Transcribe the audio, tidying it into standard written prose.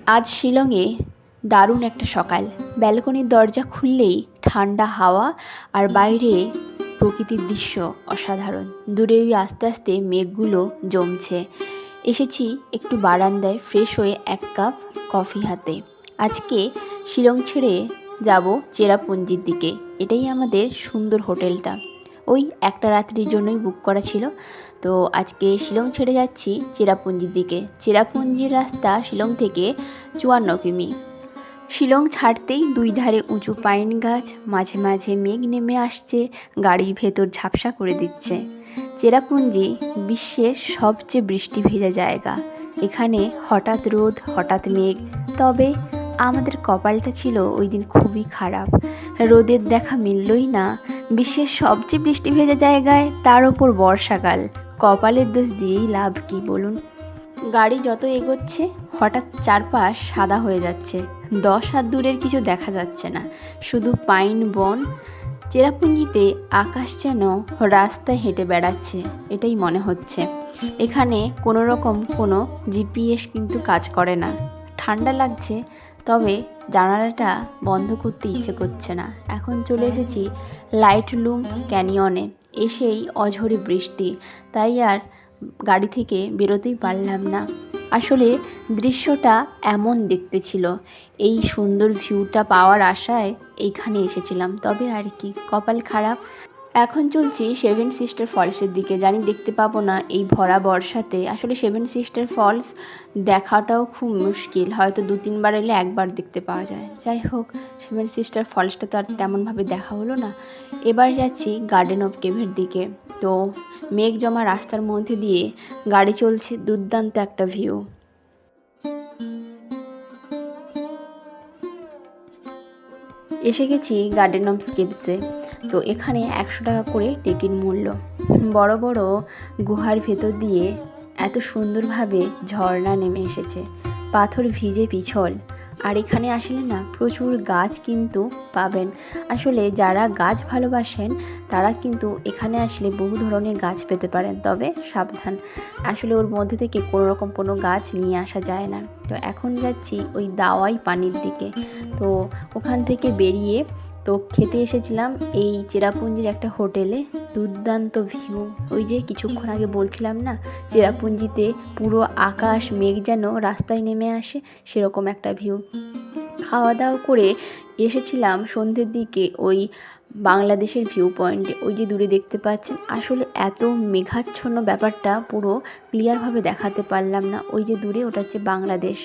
আজ শিলংয়ে দারুণ একটা সকাল। ব্যালকনির দরজা খুললেই ঠান্ডা হাওয়া আর বাইরে প্রকৃতির দৃশ্য অসাধারণ। দূরে ওই আস্তে আস্তে মেঘগুলো জমছে। এসেছি একটু বারান্দায় ফ্রেশ হয়ে এক কাপ কফি হাতে। আজকে শিলং ছেড়ে যাব চেরাপুঞ্জির দিকে। এটাই আমাদের সুন্দর হোটেলটা। ওই একটা রাত্রির জন্যই বুক করা ছিল। তো আজকে শিলং ছেড়ে যাচ্ছি চেরাপুঞ্জির দিকে। চেরাপুঞ্জির রাস্তা শিলং থেকে 54 কিমি। শিলং ছাড়তেই দুই ধারে উঁচু পাইন গাছ, মাঝে মাঝে মেঘ নেমে আসছে, গাড়ির ভেতর ঝাপসা করে দিচ্ছে। চেরাপুঞ্জি বিশ্বের সবচেয়ে বৃষ্টি ভেজা জায়গা। এখানে হঠাৎ রোদ, হঠাৎ মেঘ। তবে আমাদের কপালটা ছিল ওই দিন খুবই খারাপ। রোদের দেখা মিললই না। বিশ্বের সবচেয়ে বৃষ্টি ভেজা জায়গায়, তার ওপর বর্ষাকাল। কপালের দোষ দিয়েই লাভ কি বলুন। গাড়ি যত এগোচ্ছে হঠাৎ চারপাশ সাদা হয়ে যাচ্ছে। 10 হাত দূরের কিছু দেখা যাচ্ছে না, শুধু পাইন বন। চেরাপুঞ্জিতে আকাশ যেন রাস্তায় হেঁটে বেড়াচ্ছে, এটাই মনে হচ্ছে। এখানে কোনো রকম কোনো জিপিএস কিন্তু কাজ করে না। ঠান্ডা লাগছে, তবে জানালাটা বন্ধ করতে ইচ্ছে করছে না। এখন চলে এসেছি লাইটলুম ক্যানিয়নে। এসেই অঝরে বৃষ্টি, তাই আর গাড়ি থেকে বেরোতেই পারলাম না। আসলে দৃশ্যটা এমন দেখতে ছিল। এই সুন্দর ভিউটা পাওয়ার আশায় এইখানে এসেছিলাম, তবে আর কি, কপাল খারাপ। এখন চলছি 7 সিস্টার ফলসের দিকে। জানি দেখতে পাবো না এই ভরা বর্ষাতে। আসলে 7 সিস্টার ফলস দেখাটাও খুব মুশকিল, হয়তো 2-3 বার এলে একবার দেখতে পাওয়া যায়। যাই হোক, 7 সিস্টার ফলসটা তো আর তেমনভাবে দেখা হলো না। এবার যাচ্ছি গার্ডেন অফ কেভের দিকে। তো মেঘ জমা রাস্তার মধ্যে দিয়ে গাড়ি চলছে, দুর্দান্ত একটা ভিউ। এসে গেছি গার্ডেন অফ কেভসে। তো এখানে 100 টাকা করে টিকিট মূল্য। বড় বড় গুহার ভেতর দিয়ে এত সুন্দরভাবে ঝর্ণা নেমে এসেছে, পাথর ভিজে পিছল। আর এখানে আসলে না প্রচুর গাছ কিন্তু পাবেন। আসলে যারা গাছ ভালোবাসেন তারা কিন্তু এখানে আসলে বহু ধরনের গাছ পেতে পারেন, তবে সাবধান, আসলে ওর মধ্যে থেকে কোনো রকম কোনো গাছ নিয়ে আসা যায় না। তো এখন যাচ্ছি ওই দাওয়াই পানির দিকে। তো ওখান থেকে বেরিয়ে তো খেতে এসেছিলাম এই চেরাপুঞ্জির একটা হোটেলে। দুর্দান্ত ভিউ। ওই যে কিছুক্ষণ আগে বলছিলাম না, চেরাপুঞ্জিতে পুরো আকাশ মেঘ যেন রাস্তায় নেমে আসে, সেরকম একটা ভিউ। খাওয়া দাওয়া করে এসেছিলাম সন্ধ্যের দিকে ওই বাংলাদেশের ভিউ পয়েন্টে। ওই যে দূরে দেখতে পাচ্ছেন, আসলে এত মেঘাচ্ছন্ন ব্যাপারটা পুরো ক্লিয়ারভাবে দেখাতে পারলাম না। ওই যে দূরে, ওটা হচ্ছে বাংলাদেশ।